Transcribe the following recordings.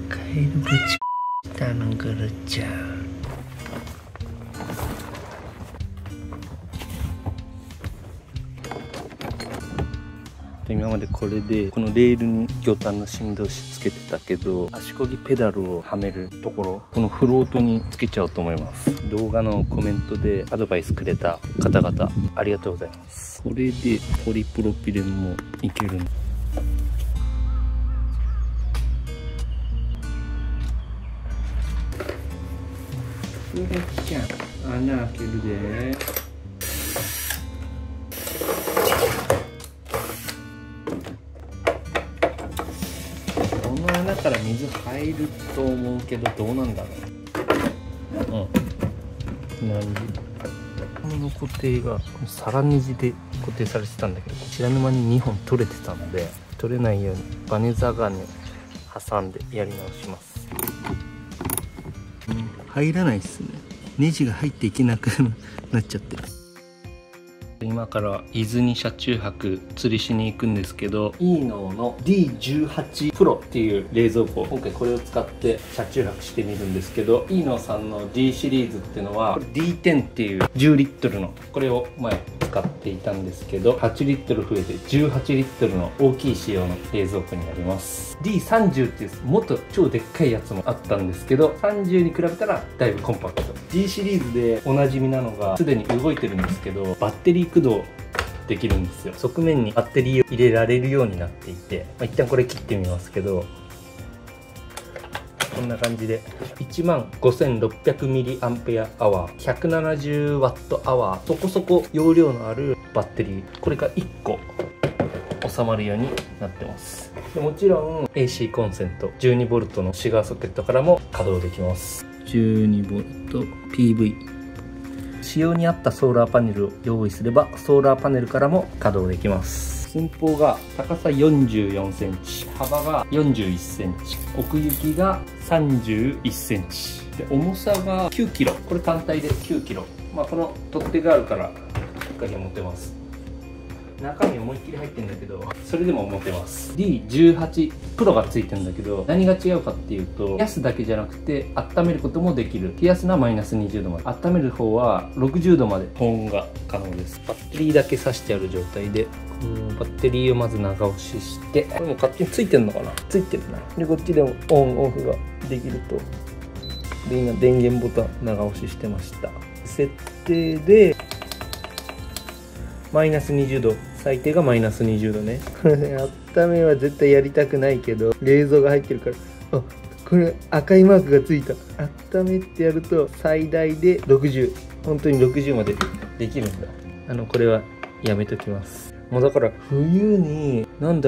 Kail kecil tanam kerja.今までこれでこのレールに魚探の振動子つけてたけど、足こぎペダルをはめるところ、このフロートにつけちゃおうと思います。動画のコメントでアドバイスくれた方々ありがとうございます。これでポリプロピレンもいける。それじゃあ穴開けるで。だから水入ると思うけど、どうなんだろう。何この固定が皿ネジで固定されてたんだけど、知らぬ間に2本取れてたので、取れないようにバネザガネ挟んでやり直します。入らないっすね。ネジが入っていけなくなっちゃって。今から伊豆に車中泊釣りしに行くんですけど、イーノーの D18 プロっていう冷蔵庫、今回これを使って車中泊してみるんですけど、イーノーさんの D シリーズっていうのは D10 っていう10リットルのこれを前使っていたんですけど、8リットル増えて18リットルの大きい仕様の冷蔵庫になります。 D30 っていうもっと超でっかいやつもあったんですけど、30に比べたらだいぶコンパクト。 D シリーズでおなじみなのがすでに動いてるんですけど、バッテリー駆動できるんですよ。側面にバッテリーを入れられるようになっていて、一旦これ切ってみますけど、こんな感じで 15,600mAh 170Wh、そこそこ容量のあるバッテリー、これが1個収まるようになってます。でもちろん AC コンセント 12V のシガーソケットからも稼働できます。 12V PV、仕様に合ったソーラーパネルを用意すればソーラーパネルからも稼働できます。寸法が高さ44センチ、幅が41センチ、奥行きが31センチで、重さが9キロ。これ単体で9キロ。この取っ手があるからしっかり持てます。中身思いっきり入ってるんだけど、それでも持てます。 D18 プロがついてるんだけど、何が違うかっていうと、冷やすだけじゃなくて温めることもできる。冷やすのはマイナス20度まで、温める方は60度まで保温が可能です。バッテリーだけ挿してある状態で、バッテリーをまず長押しして、これも勝手についてるのかな、ついてるな。でこっちでもオンオフができると。で今電源ボタン長押ししてました。設定でマイナス20度、最低がマイナス20度ね。温めは絶対やりたくないけど、冷蔵が入ってるから、あ、これ赤いマークがついた。温めってやると最大で60、本当に60までできるんだ。これはやめときます。もうだから冬にあっ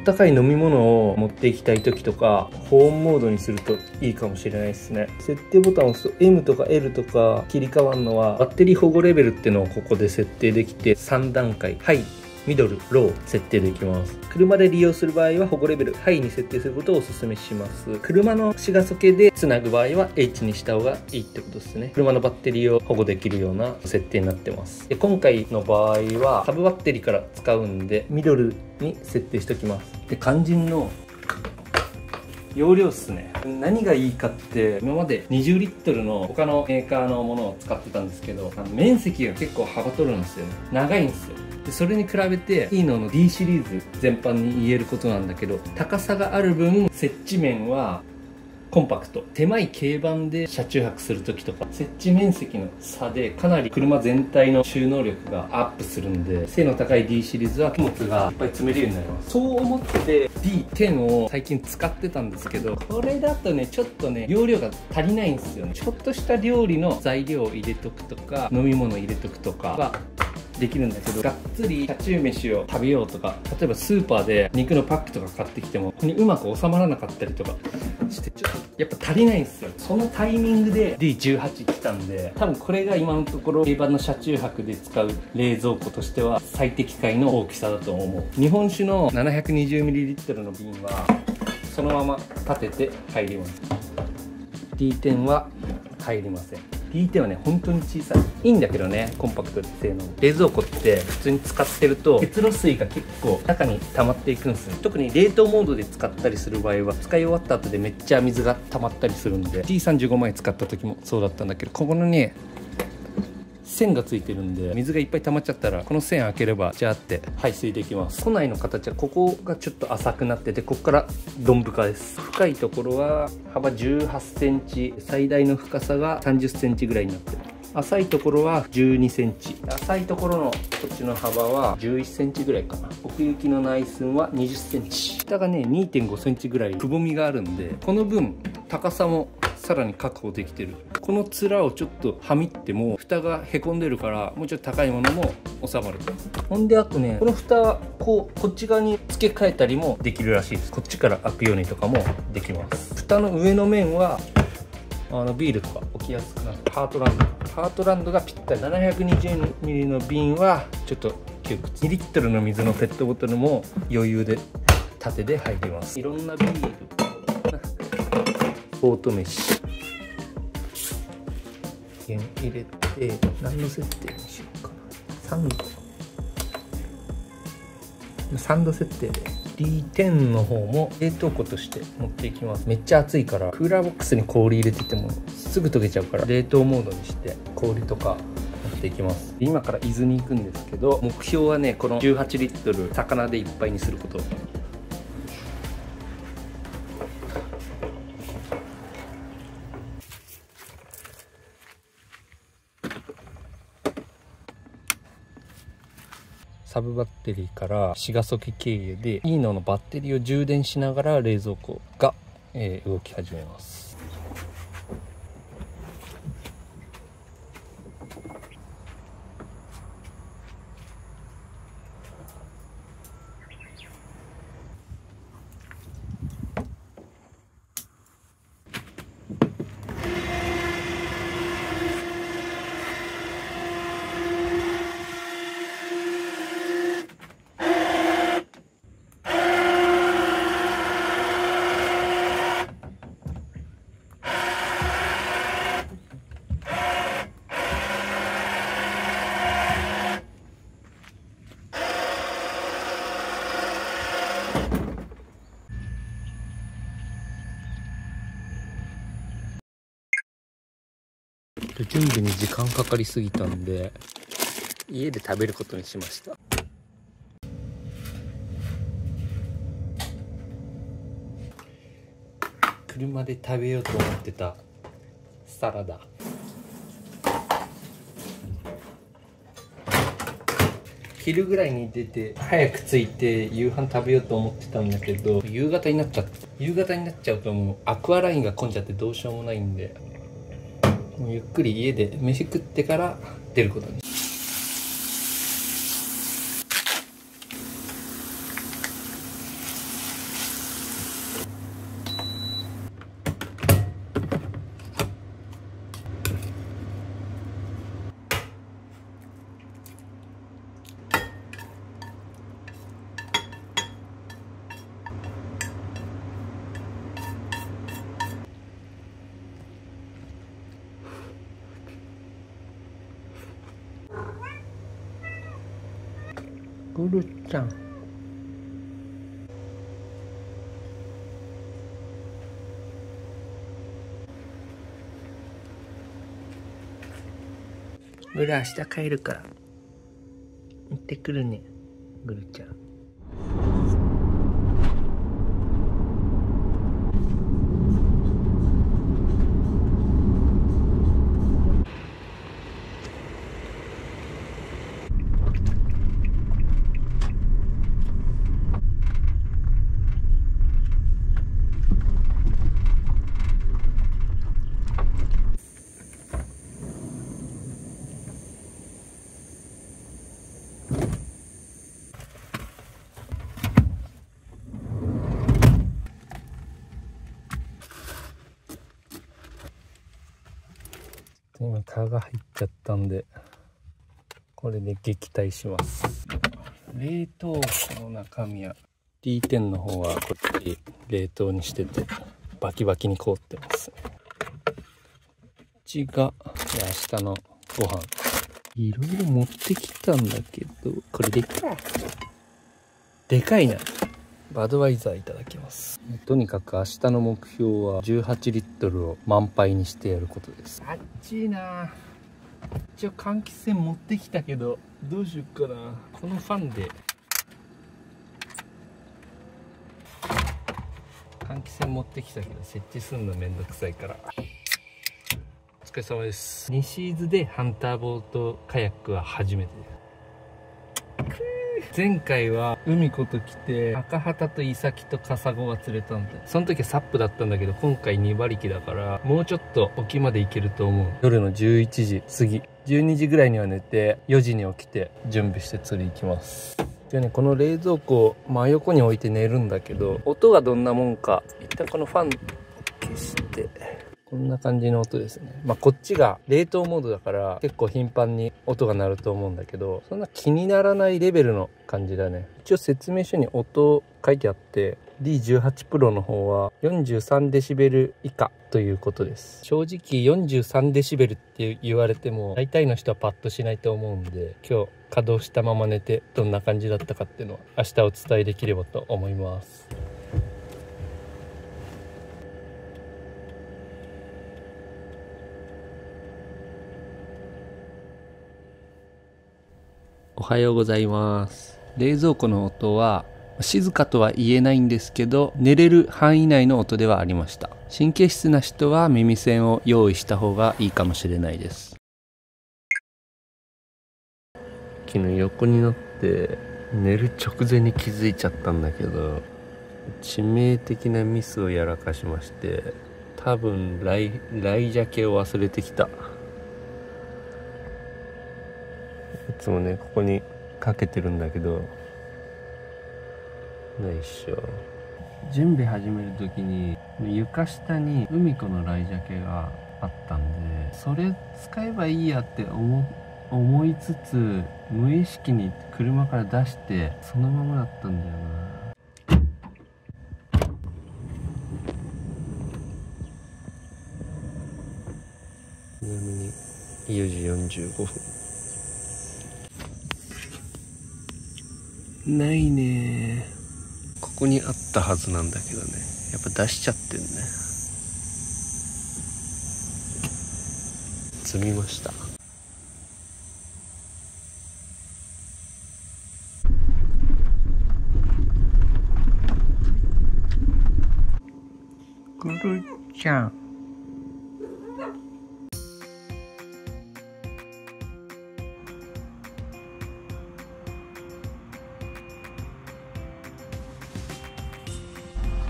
たかい飲み物を持っていきたい時とか、保温モードにするといいかもしれないですね。設定ボタンを押すと M とか L とか切り替わるのは、バッテリー保護レベルっていうのをここで設定できて、3段階、ハイ、ミドル、ロー設定できます。車で利用する場合は保護レベルハイに設定することをお勧めします。車のシガソケでつなぐ場合は H にした方がいいってことですね。車のバッテリーを保護できるような設定になってます。で今回の場合はサブバッテリーから使うんで、ミドルに設定しておきます。で肝心の容量っすね。何がいいかって、今まで20リットルの他のメーカーのものを使ってたんですけど、面積が結構幅取るんですよね。長いんですよ。でそれに比べてイーノの D シリーズ全般に言えることなんだけど、高さがある分接地面はコンパクト。狭い軽バンで車中泊する時とか、接地面積の差でかなり車全体の収納力がアップするんで、背の高い D シリーズは荷物がいっぱい積めるようになります。そう思って D10 を最近使ってたんですけど、これだとねちょっとね容量が足りないんですよね。ちょっとした料理の材料を入れとくとか、飲み物入れとくとかはできるんだけど、がっつり車中飯を食べようとか、例えばスーパーで肉のパックとか買ってきてもここにうまく収まらなかったりとかして、ちょっとやっぱ足りないんですよ。そのタイミングで D18 来たんで、多分これが今のところ定番の車中泊で使う冷蔵庫としては最適解の大きさだと思う。日本酒の 720ml の瓶はそのまま立てて入ります。 D10 は入りません。D10 はね本当に小さい。いいんだけどね、コンパクトで性能。冷蔵庫って普通に使ってると結露水が結構中に溜まっていくんですよ。特に冷凍モードで使ったりする場合は、使い終わった後でめっちゃ水が溜まったりするんで、 T35 枚使った時もそうだったんだけど、ここのね線がついてるんで、水がいっぱい溜まっちゃったらこの線開ければジャーって排水できます。庫内の形はここがちょっと浅くなってて、ここからドン深です。深いところは幅18センチ、最大の深さが30センチぐらいになってる。浅いところは12センチ、浅いところのこっちの幅は11センチぐらいかな。奥行きの内寸は20センチ、下がね 2.5 センチぐらいくぼみがあるんで、この分高さもさらに確保できてる。この面をちょっとはみっても蓋がへこんでるから、もうちょっと高いものも収まる。ほんであとね、この蓋はこっち側に付け替えたりもできるらしいです。こっちから開くようにとかもできます。蓋の上の面はビールとか置きやすくなって、ハートランドがぴったり。720ミリの瓶はちょっと窮屈。2リットルの水のペットボトルも余裕で縦で入ります。いろんなビール、オート飯入れて、何の設定にしようかな。3度設定で D10 の方も冷凍庫として持っていきます。めっちゃ暑いからクーラーボックスに氷入れててもすぐ溶けちゃうから、冷凍モードにして氷とか持っていきます。今から伊豆に行くんですけど、目標はねこの18リットル魚でいっぱいにすること。サブバッテリーから茅ヶ崎経由でいいのバッテリーを充電しながら冷蔵庫が、動き始めます。準備に時間かかりすぎたんで家で食べることにしました。車で食べようと思ってたサラダ、昼ぐらいに出て早く着いて夕飯食べようと思ってたんだけど、夕方になっちゃうともうアクアラインが混んじゃってどうしようもないんで、もうゆっくり家で飯食ってから出ることに。グルちゃん、グル明日帰るから行ってくるね、グルちゃん。今蚊が入っちゃったんでこれで撃退します。冷凍庫の中身は D10 の方はこっち冷凍にしててバキバキに凍ってます。こっちが明日のご飯いろいろ持ってきたんだけど、これでかでかいな。バドワイザーいただきます。とにかく明日の目標は18リットルを満杯にしてやることです。あっちいな。一応換気扇持ってきたけどどうしよっかな。このファンで換気扇持ってきたけど設置するのめんどくさいから。お疲れ様です。西伊豆でハンターボートカヤックは初めてです。前回は海子と来て赤旗とイサキとカサゴが釣れたんで、その時はサップだったんだけど、今回2馬力だからもうちょっと沖まで行けると思う。夜の11時過ぎ、12時ぐらいには寝て4時に起きて準備して釣り行きます。でね、この冷蔵庫を真横に置いて寝るんだけど、音がどんなもんか一旦このファン消して、こんな感じの音ですね。こっちが冷凍モードだから結構頻繁に音が鳴ると思うんだけど、そんな気にならないレベルの感じだね。一応説明書に音書いてあって、 D18 Pro の方は43デシベル以下ということです。正直43デシベルって言われても大体の人はパッとしないと思うんで、今日稼働したまま寝てどんな感じだったかっていうのは明日お伝えできればと思います。おはようございます。冷蔵庫の音は静かとは言えないんですけど、寝れる範囲内の音ではありました。神経質な人は耳栓を用意した方がいいかもしれないです。昨日横になって寝る直前に気づいちゃったんだけど、致命的なミスをやらかしまして、多分ライジャケを忘れてきた。いつもねここにかけてるんだけどないっしょ。準備始める時に床下に海子のライジャケがあったんで、それ使えばいいやって思いつつ、無意識に車から出してそのままだったんだよな。ちなみに4時45分。ないね。ここにあったはずなんだけどね、やっぱ出しちゃってんね。積みました。くるちゃん、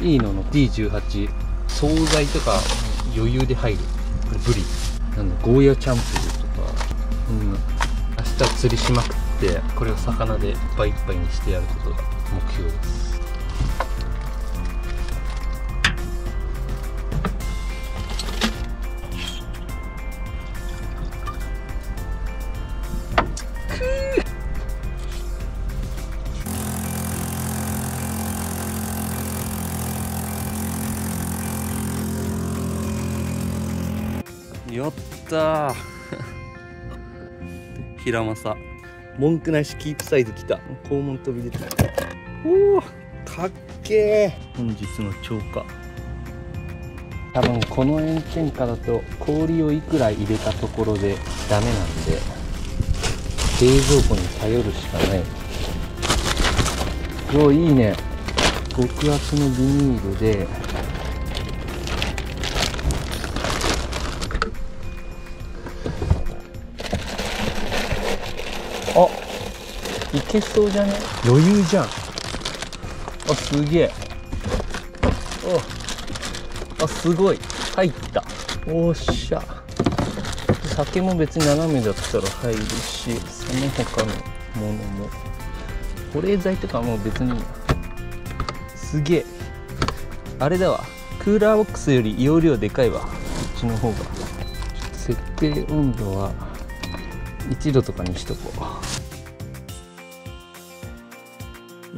いいのの D18、 惣菜とか余裕で入る。これブリなんだ、ゴーヤチャンプルーとか、明日釣りしまくってこれを魚でいっぱいいっぱいにしてやることが目標です。やったー平正文句なしキープサイズ来た。肛門飛び出てた。おおかっけー。本日の超過、多分この炎天下だと氷をいくら入れたところでダメなんで、冷蔵庫に頼るしかない。お、いいね。極厚のビニールでいけそうじゃね？余裕じゃん。あ、すげえ。あ、すごい入った。おっしゃ。酒も別に斜めだったら入るし、その他のものも保冷剤とかも別に。すげえ。あれだわ、クーラーボックスより容量でかいわ、こっちの方が。設定温度は1度とかにしとこう。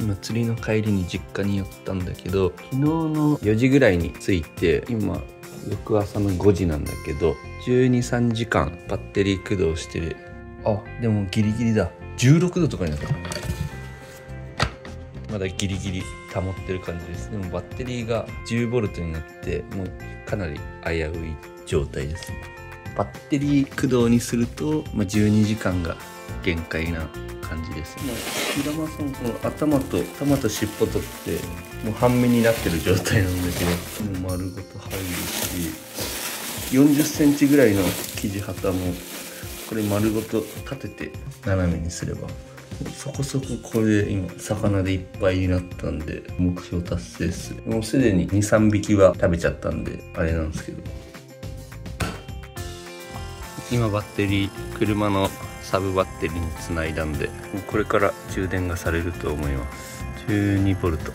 今釣りの帰りに実家に寄ったんだけど、昨日の4時ぐらいに着いて、今翌朝の5時なんだけど、12、3時間バッテリー駆動してる。あ、でもギリギリだ。16度とかになった。まだギリギリ保ってる感じです。でもバッテリーが10ボルトになってもうかなり危うい状態です。バッテリー駆動にすると、12時間が限界な感じです。平間さん、この頭と尻尾取ってもう半身になってる状態なんだけど、もう丸ごと入るし、40センチぐらいの生地旗もこれ丸ごと立てて斜めにすればそこそこ、これで今魚でいっぱいになったんで目標達成です。もうすでに 2,3 匹は食べちゃったんであれなんですけど、今バッテリー車のサブバッテリーにつないだんで、これから充電がされると思います。12ボルト。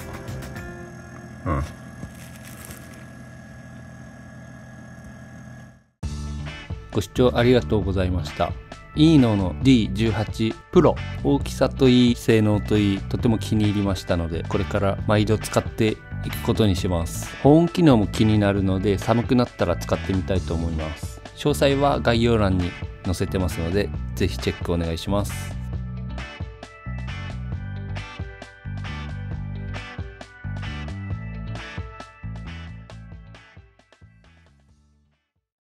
ご視聴ありがとうございました。イーノの D18 Pro、 大きさといい性能といいとても気に入りましたので、これから毎度使っていくことにします。保温機能も気になるので、寒くなったら使ってみたいと思います。詳細は概要欄に載せてますので、ぜひチェックお願いします。